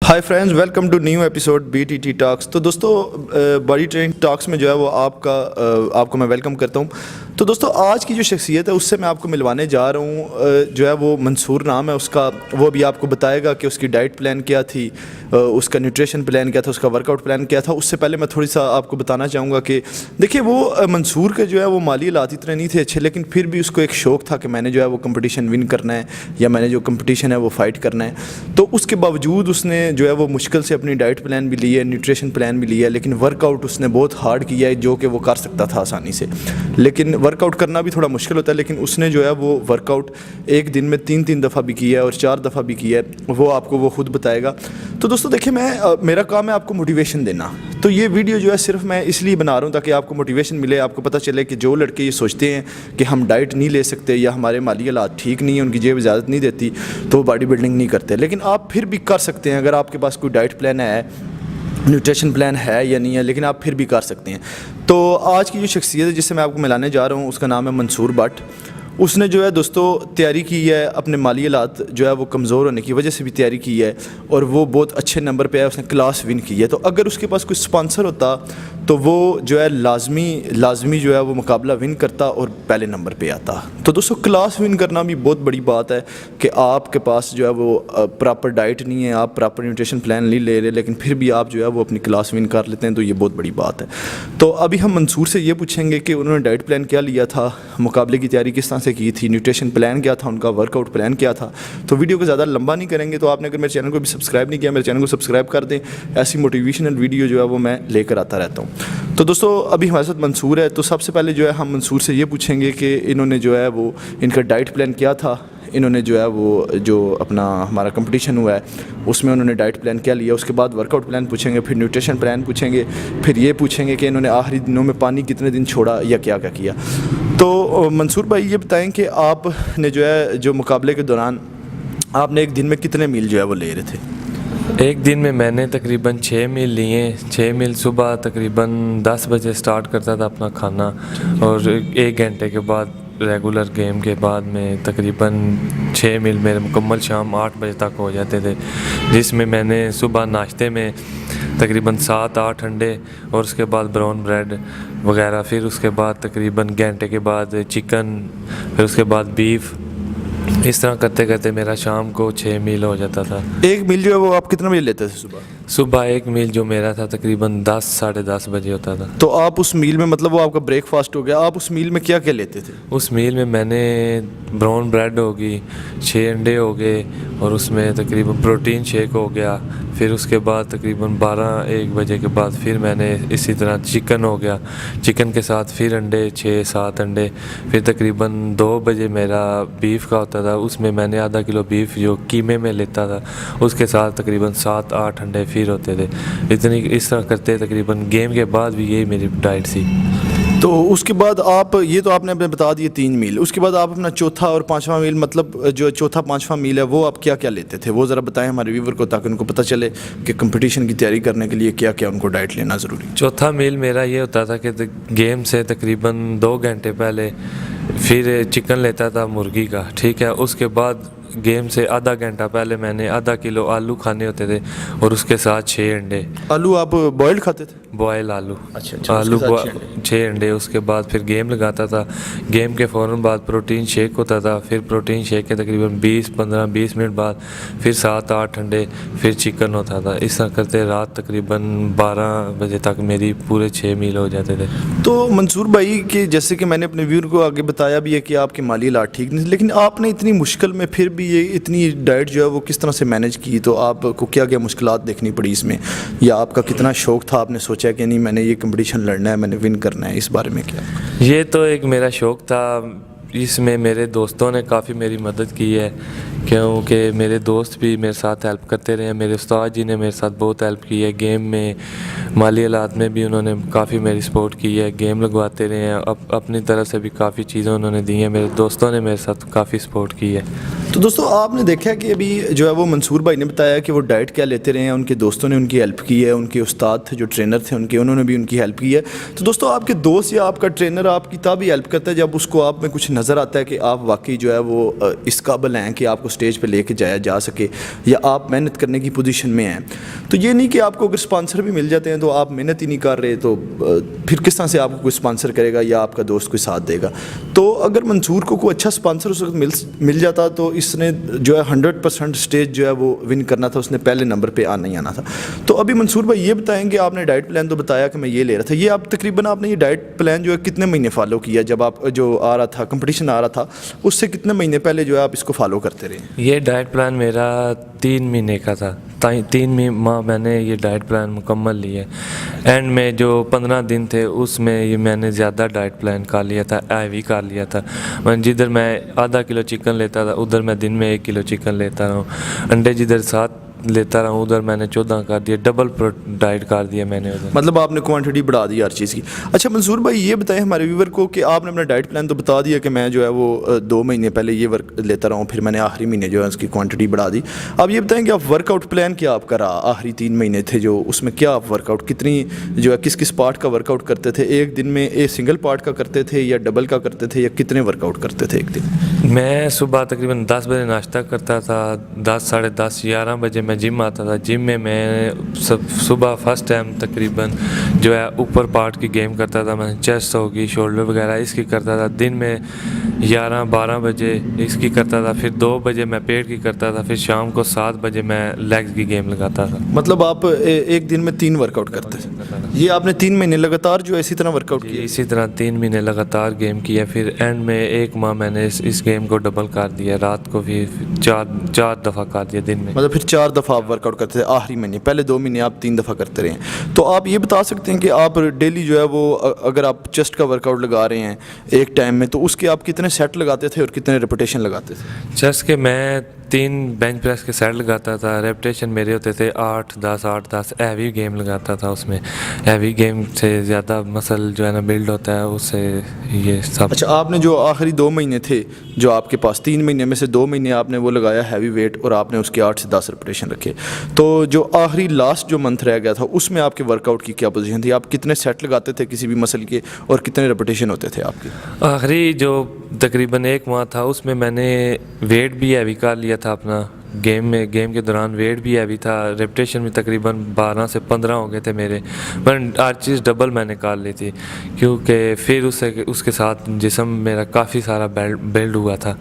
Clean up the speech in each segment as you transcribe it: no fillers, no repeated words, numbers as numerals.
Hi friends, welcome to new episode BTT talks. तो दोस्तों, body training talks में जो है वो आपको मैं वेलकम करता हूँ। तो दोस्तों, आज की जो शख्सियत है उससे मैं आपको मिलवाने जा रहा हूँ। जो है वो मंसूर नाम है उसका। वो भी आपको बताएगा कि उसकी डाइट प्लान क्या थी, उसका न्यूट्रिशन प्लान क्या था, उसका वर्कआउट प्लान क्या था। उससे पहले मैं थोड़ी सा आपको बताना चाहूँगा कि देखिए, वो मंसूर के जो है वो माली हालात इतने नहीं थे अच्छे, लेकिन फिर भी उसको एक शौक़ था कि मैंने जो है वो कंपटीशन विन करना है या मैंने जो कंपटीशन है वो फ़ाइट करना है। तो उसके बावजूद उसने जो है वो मुश्किल से अपनी डाइट प्लान भी ली है, न्यूट्रिशन प्लान भी लिया है, लेकिन वर्कआउट उसने बहुत हार्ड किया है जो कि वो कर सकता था आसानी से। लेकिन वर्कआउट करना भी थोड़ा मुश्किल होता है, लेकिन उसने जो है वो वर्कआउट एक दिन में 3 दफ़ा भी किया है और 4 दफ़ा भी किया है। वो आपको वो खुद बताएगा। तो दोस्तों देखिए, मेरा काम है आपको मोटिवेशन देना। तो ये वीडियो जो है सिर्फ मैं इसलिए बना रहा हूँ ताकि आपको मोटिवेशन मिले, आपको पता चले कि जो लड़के ये सोचते हैं कि हम डाइट नहीं ले सकते या हमारे माली हालात ठीक नहीं है, उनकी जेब इजाज़त नहीं देती, तो वो बॉडी बिल्डिंग नहीं करते। लेकिन आप फिर भी कर सकते हैं अगर आपके पास कोई डाइट प्लान है, न्यूट्रिशन प्लान है या नहीं है, लेकिन आप फिर भी कर सकते हैं। तो आज की जो शख्सियत है जिससे मैं आपको मिलाने जा रहा हूँ उसका नाम है मंसूर भट्ट। उसने जो है दोस्तों तैयारी की है, अपने माली हालात जो है वो कमज़ोर होने की वजह से भी तैयारी की है और वो बहुत अच्छे नंबर पे है, उसने क्लास विन की है। तो अगर उसके पास कोई स्पॉन्सर होता तो वो जो है लाजमी जो है वो मुकाबला विन करता और पहले नंबर पे आता। तो दोस्तों, क्लास विन करना भी बहुत बड़ी बात है कि आपके पास जो है वो प्रॉपर डाइट नहीं है, आप प्रॉपर न्यूट्रिशन प्लान नहीं ले रहे, लेकिन फिर भी आप जो है वो अपनी क्लास विन कर लेते हैं, तो ये बहुत बड़ी बात है। तो अभी हम मंसूर से ये पूछेंगे कि उन्होंने डाइट प्लान क्या लिया था, मुकाबले की तैयारी किस तरह से की थी, न्यूट्रिशन प्लान क्या था उनका, वर्कआउट प्लान क्या था। तो वीडियो को ज़्यादा लंबा नहीं करेंगे। तो आपने अगर मेरे चैनल को भी सब्सक्राइब नहीं किया, मेरे चैनल को सब्सक्राइब कर दें। ऐसी मोटिवेशनल वीडियो जो है वो मैं लेकर आता रहता हूँ। तो दोस्तों, अभी हमारे साथ मंसूर है। तो सबसे पहले जो है हम मंसूर से ये पूछेंगे कि इन्होंने जो है वो इनका डाइट प्लान क्या था, इन्होंने जो है वो जो अपना हमारा कंपटीशन हुआ है उसमें उन्होंने डाइट प्लान क्या लिया, उसके बाद वर्कआउट प्लान पूछेंगे, फिर न्यूट्रिशन प्लान पूछेंगे, फिर ये पूछेंगे कि इन्होंने आखिरी दिनों में पानी कितने दिन छोड़ा या क्या क्या किया। तो मंसूर भाई, ये बताएं कि आपने जो है जो मुकाबले के दौरान आपने एक दिन में कितने मील जो है वो ले रहे थे? एक दिन में मैंने तकरीबन 6 मील लिए। 6 मील सुबह तकरीबन 10 बजे स्टार्ट करता था अपना खाना, और 1 घंटे के बाद रेगुलर गेम के बाद में तकरीबन 6 मील मेरे मुकम्मल शाम 8 बजे तक हो जाते थे, जिसमें मैंने सुबह नाश्ते में तकरीबन 7-8 अंडे और उसके बाद ब्राउन ब्रेड वगैरह, फिर उसके बाद तकरीबन घंटे के बाद चिकन, फिर उसके बाद बीफ। इस तरह करते करते मेरा शाम को 6 मील हो जाता था। एक मील जो है वो आप कितने बजे लेते थे सुबह 1 मील जो मेरा था तकरीबन 10-10:30 बजे होता था। तो आप उस मील में, मतलब वो आपका ब्रेकफास्ट हो गया, आप उस मील में क्या क्या लेते थे? उस मील में मैंने ब्राउन ब्रेड होगी, 6 अंडे हो गए, और उसमें तकरीबन प्रोटीन शेक हो गया। फिर उसके बाद तकरीबन 12-1 बजे के बाद फिर मैंने इसी तरह चिकन हो गया, चिकन के साथ फिर अंडे 6-7 अंडे। फिर तकरीबन 2 बजे मेरा बीफ का होता था, उसमें मैंने आधा किलो बीफ जो कीमे में लेता था, उसके साथ तकरीबन 7-8 अंडे फिर होते थे। इस तरह करते तकरीबन गेम के बाद भी यही मेरी डाइट थी। तो उसके बाद आप, ये तो आपने अपने बता दिए 3 मील, उसके बाद आप अपना चौथा और 5वां मील, मतलब जो चौथा 5वां मील है वो आप क्या क्या लेते थे, वो ज़रा बताएं हमारे व्यूवर को, ताकि उनको पता चले कि कंपटीशन की तैयारी करने के लिए क्या क्या उनको डाइट लेना ज़रूरी। चौथा मील मेरा ये होता था कि गेम से तकरीबन 2 घंटे पहले फिर चिकन लेता था मुर्गी का, ठीक है। उसके बाद गेम से आधा घंटा पहले मैंने आधा किलो आलू खाने होते थे और उसके साथ 6 अंडे। आलू आप बॉयल्ड खाते थे? बॉयल आलू। अच्छा, आलू 6 अंडे। उसके बाद फिर गेम लगाता था। गेम के फ़ौरन बाद प्रोटीन शेक होता था, फिर प्रोटीन शेक के तकरीबन 15-20 मिनट बाद फिर 7-8 अंडे, फिर चिकन होता था। इस तरह करते रात तकरीबन 12 बजे तक मेरी पूरे 6 मील हो जाते थे। तो मंसूर भाई, कि जैसे कि मैंने अपने व्यूअर को आगे बताया भी है कि आपके माली हालात ठीक नहीं, लेकिन आपने इतनी मुश्किल में फिर भी ये इतनी डाइट जो है वो किस तरह से मैनेज की? तो आपको क्या क्या मुश्किलात देखनी पड़ी इसमें, या आपका कितना शौक़ था, आपने सोचा कि नहीं मैंने ये कंपटीशन लड़ना है, मैंने विन करना है? इस बारे में क्या? ये तो एक मेरा शौक़ था। इसमें मेरे दोस्तों ने काफ़ी मेरी मदद की है, क्योंकि मेरे दोस्त भी मेरे साथ हेल्प करते रहे हैं। मेरे उस्ताद जी ने मेरे साथ बहुत हेल्प की है गेम में, माली हालात में भी उन्होंने काफ़ी मेरी सपोर्ट की है। गेम लगवाते रहे हैं, अपनी तरफ से भी काफ़ी चीज़ें उन्होंने दी हैं। मेरे दोस्तों ने मेरे साथ काफ़ी सपोर्ट की है। तो दोस्तों, आपने देखा है कि अभी जो है वो मंसूर भाई ने बताया कि वो डाइट क्या लेते रहे हैं, उनके दोस्तों ने उनकी हेल्प की है, उनके उस्ताद थे जो ट्रेनर थे उन्होंने भी उनकी हेल्प की है। तो दोस्तों, आपके दोस्त या आपका ट्रेनर आपकी तब ही हेल्प करता है जब उसको आप में कुछ नज़र आता है कि आप वाकई जो है वो इस काबिल हैं कि आपको स्टेज पे लेके जाया जा सके या आप मेहनत करने की पोजीशन में हैं। तो ये नहीं कि आपको अगर स्पॉन्सर भी मिल जाते हैं तो आप मेहनत ही नहीं कर रहे, तो फिर किस तरह से आपको कोई स्पॉन्सर करेगा या आपका दोस्त कोई साथ देगा। तो अगर मंसूर को कोई अच्छा स्पॉन्सर उस वक्त मिल जाता तो इसने जो है 100% स्टेज जो है वो विन करना था, उसने पहले नंबर पे आना ही आना था। तो अभी मंसूर भाई ये बताएंगे, आपने डाइट प्लान तो बताया कि मैं ये ले रहा था, ये आप तकरीबन आपने ये डाइट प्लान जो है कितने महीने फॉलो किया, जब आप जो आ रहा था कंपटीशन आ रहा था उससे कितने महीने पहले जो है आप इसको फॉलो करते रहे? ये डाइट प्लान मेरा 3 महीने का था। 3 माह मैंने ये डाइट प्लान मुकम्मल लिया। एंड में जो 15 दिन थे उसमें ये मैंने ज़्यादा डाइट प्लान कर लिया था, हैवी कर लिया था। मैं जिधर मैं आधा किलो चिकन लेता था उधर मैं दिन में 1 किलो चिकन लेता रहा हूँ। अंडे जिधर 7 लेता रहा हूँ उधर मैंने 14 कर दिया, डबल डाइट कर दिया मैंने उधर। मतलब आपने क्वांटिटी बढ़ा दी हर चीज़ की। अच्छा मंसूर भाई ये बताएं हमारे व्यूवर को कि आपने अपना डाइट प्लान तो बता दिया कि मैं जो है वो 2 महीने पहले ये वर्क लेता रहा हूँ, फिर मैंने आखिरी महीने जो है उसकी क्वांटिटी बढ़ा दी। अब ये बताएं कि आप वर्कआउट प्लान क्या आपका रहा आखिरी 3 महीने थे जो, उसमें क्या आप वर्कआउट कितनी जो है किस किस पार्ट का वर्कआउट करते थे? एक दिन में एक सिंगल पार्ट का करते थे या डबल का करते थे या कितने वर्कआउट करते थे एक दिन? मैं सुबह तकरीबन 10 बजे नाश्ता करता था, 10 साढ़े 10 11 बजे मैं जिम आता था। जिम में मैं सुबह फर्स्ट टाइम तकरीबन जो है ऊपर पार्ट की गेम करता था, मैं चेस्ट होगी, शोल्डर वगैरह इसकी करता था। दिन में 11-12 बजे इसकी करता था, फिर 2 बजे मैं पेट की करता था, फिर शाम को 7 बजे मैं लेग्स की गेम लगाता था। मतलब आप एक दिन में 3 वर्कआउट करते थे? ये आपने 3 महीने लगातार जो है इसी तरह वर्कआउट किया? इसी तरह 3 महीने लगातार गेम किया। फिर एंड में 1 माह मैंने इस गेम को डबल कर दिया, रात को भी 4 दफ़ा कर दिया दिन में। मतलब फिर 4 दफ़ा आप वर्कआउट करते थे आखिरी महीने, पहले 2 महीने आप 3 दफ़ा करते रहे हैं। तो आप ये बता सकते हैं कि आप डेली जो है वो अगर आप चेस्ट का वर्कआउट लगा रहे हैं एक टाइम में तो उसके आप कितने सेट लगाते थे और कितने रेपिटेशन लगाते थे? चेस्ट के मैं 3 बेंच प्रेस के सेट लगाता था, रेपिटेशन मेरे होते थे 8-10 8-10। हैवी गेम लगाता था, उसमें हैवी गेम से ज़्यादा मसल जो है ना बिल्ड होता है उससे ये सब। अच्छा आपने जो आखिरी 2 महीने थे जो आपके पास, 3 महीने में से 2 महीने आपने वो लगाया हैवी वेट और आपने उसके 8 से 10 रेपिटेशन रखे, तो जो आखिरी लास्ट जो मंथ रह गया था उसमें आपके वर्कआउट की क्या पोजीशन थी? आप कितने सेट लगाते थे किसी भी मसल के और कितने रेपिटेशन होते थे आपके? आखिरी जो तकरीबन 1 माह था उसमें मैंने वेट भी हैवी कर लिया था अपना। गेम के दौरान वेट भी हैवी था, रेपिटेशन भी तकरीबन 12 से 15 हो गए थे मेरे, पर हर चीज़ डबल मैंने कर ली थी क्योंकि फिर उसके साथ जिस्म मेरा काफ़ी सारा बिल्ड हुआ था।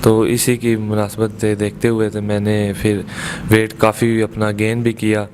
तो इसी की मुनासबत से देखते हुए तो मैंने फिर वेट काफ़ी अपना गेन भी किया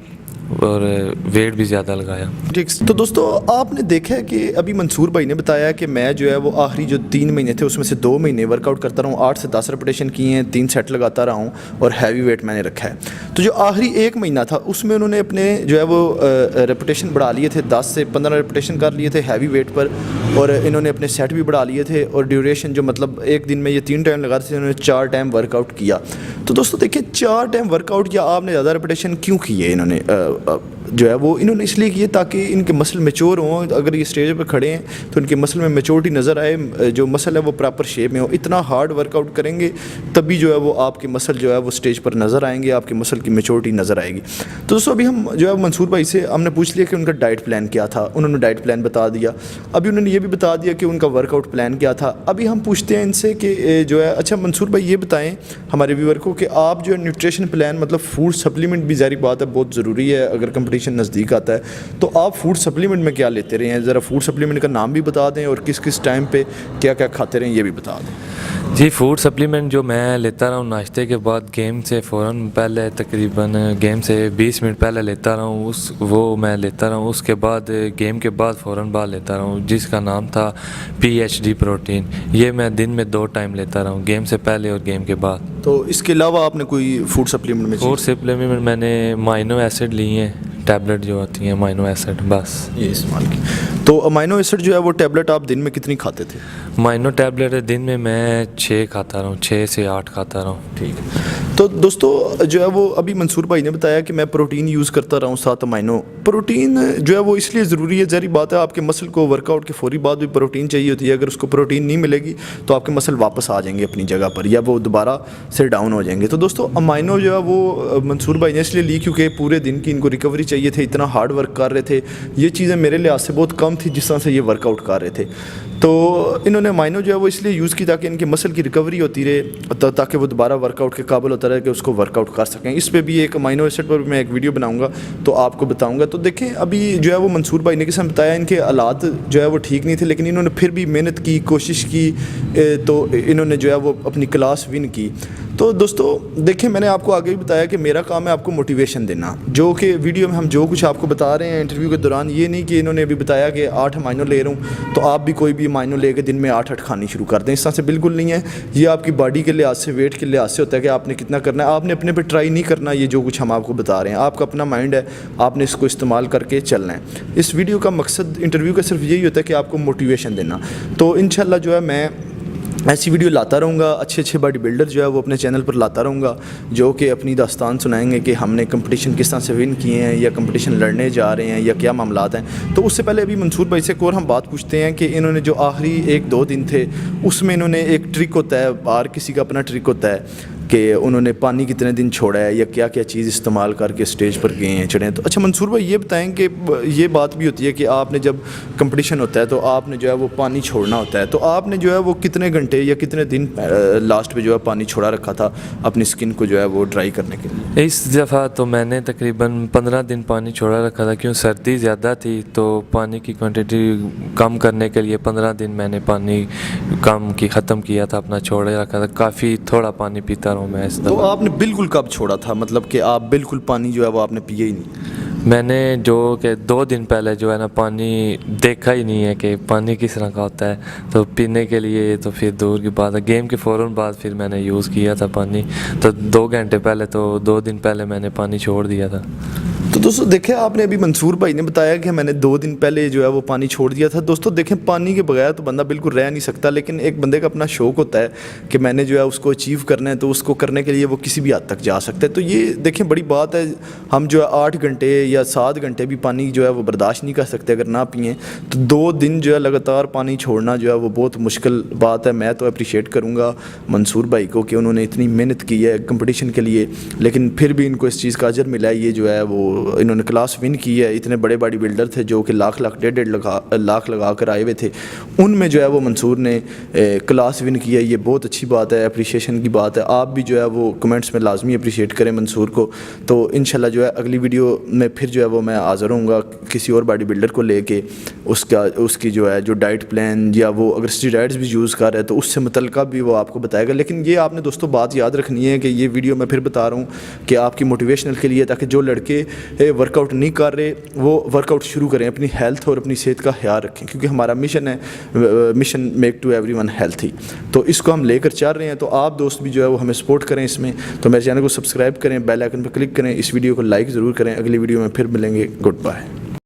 और वेट भी ज़्यादा लगाया। ठीक। तो दोस्तों आपने देखा है कि अभी मंसूर भाई ने बताया कि मैं जो है वो आखिरी जो 3 महीने थे उसमें से 2 महीने वर्कआउट करता रहा हूँ, 8 से 10 रेपिटेशन किए हैं, 3 सेट लगाता रहा हूँ और हैवी वेट मैंने रखा है। तो जो आखिरी 1 महीना था उसमें उन्होंने अपने जो है वो रेपिटेशन बढ़ा लिए थे, 10 से 15 रेपिटेशन कर लिए थे हैवी वेट पर, और इन्होंने अपने सेट भी बढ़ा लिए थे और ड्यूरेशन जो मतलब एक दिन में ये 3 टाइम लगाते थे, उन्होंने 4 टाइम वर्कआउट किया। तो दोस्तों देखिए 4 टाइम वर्कआउट या आपने ज़्यादा रेपिटेशन क्यों किए इन्होंने जो है वो इन्होंने इसलिए किए ताकि इनके मसल मैच्योर हों। अगर ये स्टेज पर खड़े हैं तो इनके मसल में मैच्योरिटी नज़र आए, जो मसल है वो प्रॉपर शेप में हो। इतना हार्ड वर्कआउट करेंगे तभी जो है वो आपके मसल जो है वो स्टेज पर नज़र आएंगे, आपके मसल की मैच्योरिटी नज़र आएगी। तो दोस्तों अभी हम जो है मंसूर भाई से हमने पूछ लिया कि उनका डाइट प्लान क्या था, उन्होंने डाइट प्लान बता दिया। अभी उन्होंने ये भी बता दिया कि उनका वर्कआउट प्लान क्या था। अभी हम पूछते हैं इनसे कि जो है अच्छा मंसूर भाई ये बताएं हमारे व्यूअर को कि आप जो है न्यूट्रिशन प्लान मतलब फूड सप्लीमेंट भी ज़ाहिर बात है बहुत ज़रूरी है अगर कंपटीशन नज़दीक आता है, तो आप फूड सप्लीमेंट में क्या लेते रहे हैं? ज़रा फूड सप्लीमेंट का नाम भी बता दें और किस किस टाइम पे क्या क्या खाते रहे ये भी बता दें। जी फूड सप्लीमेंट जो मैं लेता रहा हूँ नाश्ते के बाद गेम से फ़ौरन पहले, तकरीबन गेम से 20 मिनट पहले लेता रहा हूँ, वो मैं लेता रहा हूँ। उसके बाद गेम के बाद फ़ौरन बाद लेता रहा हूँ, जिसका नाम था PHD प्रोटीन। ये मैं दिन में 2 टाइम लेता रहा हूँ, गेम से पहले और गेम के बाद। तो इसके अलावा आपने कोई फूड सप्लीमेंट में? फूड सप्लीमेंट मैंने अमाइनो एसिड लिए हैं, टैबलेट जो आती हैं अमाइनो एसिड, बस ये इस्तेमाल की। तो अमाइनो एसिड जो है वो टैबलेट आप दिन में कितनी खाते थे? अमाइनो टैबलेट दिन में मैं 6 खाता रहा हूँ, 6 से 8 खाता रहा हूँ। ठीक है। تو دوستو جو ہے وہ ابھی منصور بھائی نے بتایا کہ میں پروٹین یوز کرتا رہا ہوں 7 امائنو. پروٹین جو ہے وہ اس لیے ضروری ہے, ظاہری بات ہے آپ کے مسل کو ورک آؤٹ کے فوری بعد بھی پروٹین چاہیے ہوتی ہے. اگر اس کو پروٹین نہیں ملے گی تو آپ کے مسل واپس آ جائیں گے اپنی جگہ پر, یا وہ دوبارہ سے ڈاؤن ہو جائیں گے. تو دوستو امائنو جو ہے وہ منصور بھائی نے اس لیے لی کیونکہ پورے دن کی ان کو ریکوری چاہیے تھے, اتنا ہارڈ ورک کر رہے تھے. یہ چیزیں میرے لحاظ سے بہت کم تھی جس طرح سے یہ ورک آؤٹ کر رہے تھے. تو انہوں نے امائنو جو ہے وہ اس لیے یوز کی تاکہ ان کے مسل کی ریکوری ہوتی رہے, تاکہ وہ دوبارہ ورک آؤٹ کے قابل ہوتا رہے کہ اس کو ورک آؤٹ کر سکیں. اس پہ بھی ایک امائنو ایسڈ پر میں ایک ویڈیو بناؤں گا تو آپ کو بتاؤں گا. تو دیکھیں ابھی جو ہے وہ منصور بھائی نے کس نے بتایا ان کے حالات جو ہے وہ ٹھیک نہیں تھے, لیکن انہوں نے پھر بھی محنت کی, کوشش کی, تو انہوں نے جو ہے وہ اپنی کلاس ون کی. تو دوستو دیکھیں میں نے آپ کو آگے بھی بتایا کہ میرا کام ہے آپ کو موٹیویشن دینا, جو کہ ویڈیو میں ہم جو کچھ آپ کو بتا رہے ہیں انٹرویو کے دوران, یہ نہیں کہ انہوں نے ابھی بتایا کہ 8 امائنو لے رہا ہوں تو آپ بھی کوئی بھی امائنو لے کے دن میں 8 کھانی شروع کر دیں. اس طرح سے بالکل نہیں ہے. یہ آپ کی باڈی کے لحاظ سے, ویٹ کے لحاظ سے ہوتا ہے کہ آپ نے کتنا کرنا ہے. آپ نے اپنے پہ ٹرائی نہیں کرنا یہ جو کچھ ہم آپ کو بتا رہے ہیں. آپ کا اپنا مائنڈ ہے, آپ نے اس کو استعمال کر کے چلنا ہے. اس ویڈیو کا مقصد انٹرویو کا صرف یہی ہوتا ہے کہ آپ کو موٹیویشن دینا. تو انشاءاللہ جو ہے میں ایسی ویڈیو لاتا رہوں گا, اچھے باڈی بلڈر جو ہے وہ اپنے چینل پر لاتا رہوں گا, جو کہ اپنی داستان سنائیں گے کہ ہم نے کمپٹیشن کس طرح سے ون کیے ہیں, یا کمپٹیشن لڑنے جا رہے ہیں, یا کیا معاملات ہیں. تو اس سے pہلے ابھی منصور بھائی سے ایک اور ہم بات پوچھتے ہیں کہ انہوں نے جو آخری 1-2 دن تھے اس میں انہوں نے ایک ٹرک ہوتا ہے, ہر کسی کا اپنا ٹرک ہوتا ہے کہ انہوں نے پانی کتنے دن چھوڑا ہے, یا کیا کیا چیز استعمال کر کے اسٹیج پر گئے ہیں, چڑھے ہیں. تو اچھا منصور بھائی یہ بتائیں کہ یہ بات بھی ہوتی ہے کہ آپ نے جب کمپٹیشن ہوتا ہے تو آپ نے جو ہے وہ پانی چھوڑنا ہوتا ہے, تو آپ نے جو ہے وہ کتنے گھنٹے یا کتنے دن لاسٹ پہ جو ہے پانی چھوڑا رکھا تھا اپنی اسکن کو جو ہے وہ ڈرائی کرنے کے لیے؟ اس دفعہ تو میں نے تقریباً 15 دن پانی چھوڑا رکھا تھا, کیوں سردی زیادہ تھی تو پانی کی کوانٹٹی کم کرنے کے لیے 15 دن میں نے پانی کم کی ختم کیا تھا, اپنا چھوڑے رکھا تھا. کافی تھوڑا پانی پیتا رہا ہوں میں اس دفعہ. تو آپ نے بالکل کب چھوڑا تھا, مطلب کہ آپ بالکل پانی جو ہے وہ آپ نے پیا ہی نہیں؟ میں نے جو کہ 2 دن پہلے جو ہے نا پانی دیکھا ہی نہیں ہے کہ پانی کس طرح کا ہوتا ہے, تو پینے کے لیے تو پھر دور کی بات ہے. گیم کے فوراً بعد پھر میں نے یوز کیا تھا پانی, تو 2 گھنٹے پہلے تو 2 دن پہلے میں نے پانی چھوڑ دیا تھا. تو دوستو دیکھیں آپ نے ابھی منصور بھائی نے بتایا کہ میں نے 2 دن پہلے جو ہے وہ پانی چھوڑ دیا تھا. دوستو دیکھیں پانی کے بغیر تو بندہ بالکل رہ نہیں سکتا, لیکن ایک بندے کا اپنا شوق ہوتا ہے کہ میں نے جو ہے اس کو اچیو کرنا ہے, تو اس کو کرنے کے لیے وہ کسی بھی حد تک جا سکتا ہے. تو یہ دیکھیں بڑی بات ہے, ہم جو ہے 8 گھنٹے یا 7 گھنٹے بھی پانی جو ہے وہ برداشت نہیں کر سکتے اگر نہ پئیں, تو 2 دن جو ہے لگاتار پانی چھوڑنا جو ہے وہ بہت مشکل بات ہے. میں تو اپریشیٹ کروں گا منصور بھائی کو کہ انہوں نے اتنی محنت کی ہے کمپٹیشن کے لیے, لیکن پھر بھی ان کو اس چیز کا اجر ملا ہے. یہ جو ہے وہ انہوں نے کلاس ون کی ہے. اتنے بڑے باڈی بلڈر تھے جو کہ لاکھ 1.5 لاکھ لگا کر آئے ہوئے تھے, ان میں جو ہے وہ منصور نے کلاس ون کیا. یہ بہت اچھی بات ہے, اپریشیشن کی بات ہے. آپ بھی جو ہے وہ کمنٹس میں لازمی اپریشیٹ کریں منصور کو. تو انشاءاللہ جو ہے اگلی ویڈیو میں پھر جو ہے وہ میں حاضر ہوں گا کسی اور باڈی بلڈر کو لے کے, اس کی جو ہے جو ڈائٹ پلان, یا وہ اگر اسٹیرائڈز بھی یوز کر رہا ہے تو اس سے متعلقہ بھی وہ آپ کو بتائے گا. لیکن یہ آپ نے دوستوں بات یاد رکھنی ہے کہ یہ ویڈیو میں پھر بتا رہا ہوں کہ آپ کی موٹیویشنل کے لیے, تاکہ جو لڑکے ورک آؤٹ نہیں کر رہے وہ ورک آؤٹ شروع کریں, اپنی ہیلتھ اور اپنی صحت کا خیال رکھیں, کیونکہ ہمارا مشن ہے mission make to everyone healthy. تو اس کو ہم لے کر چل رہے ہیں. تو آپ دوست بھی جو ہے وہ ہمیں سپورٹ کریں اس میں. تو میرے چینل کو سبسکرائب کریں, بیل آئکن پہ کلک کریں, اس ویڈیو کو لائک ضرور کریں. اگلی ویڈیو میں پھر ملیں گے. Good bye.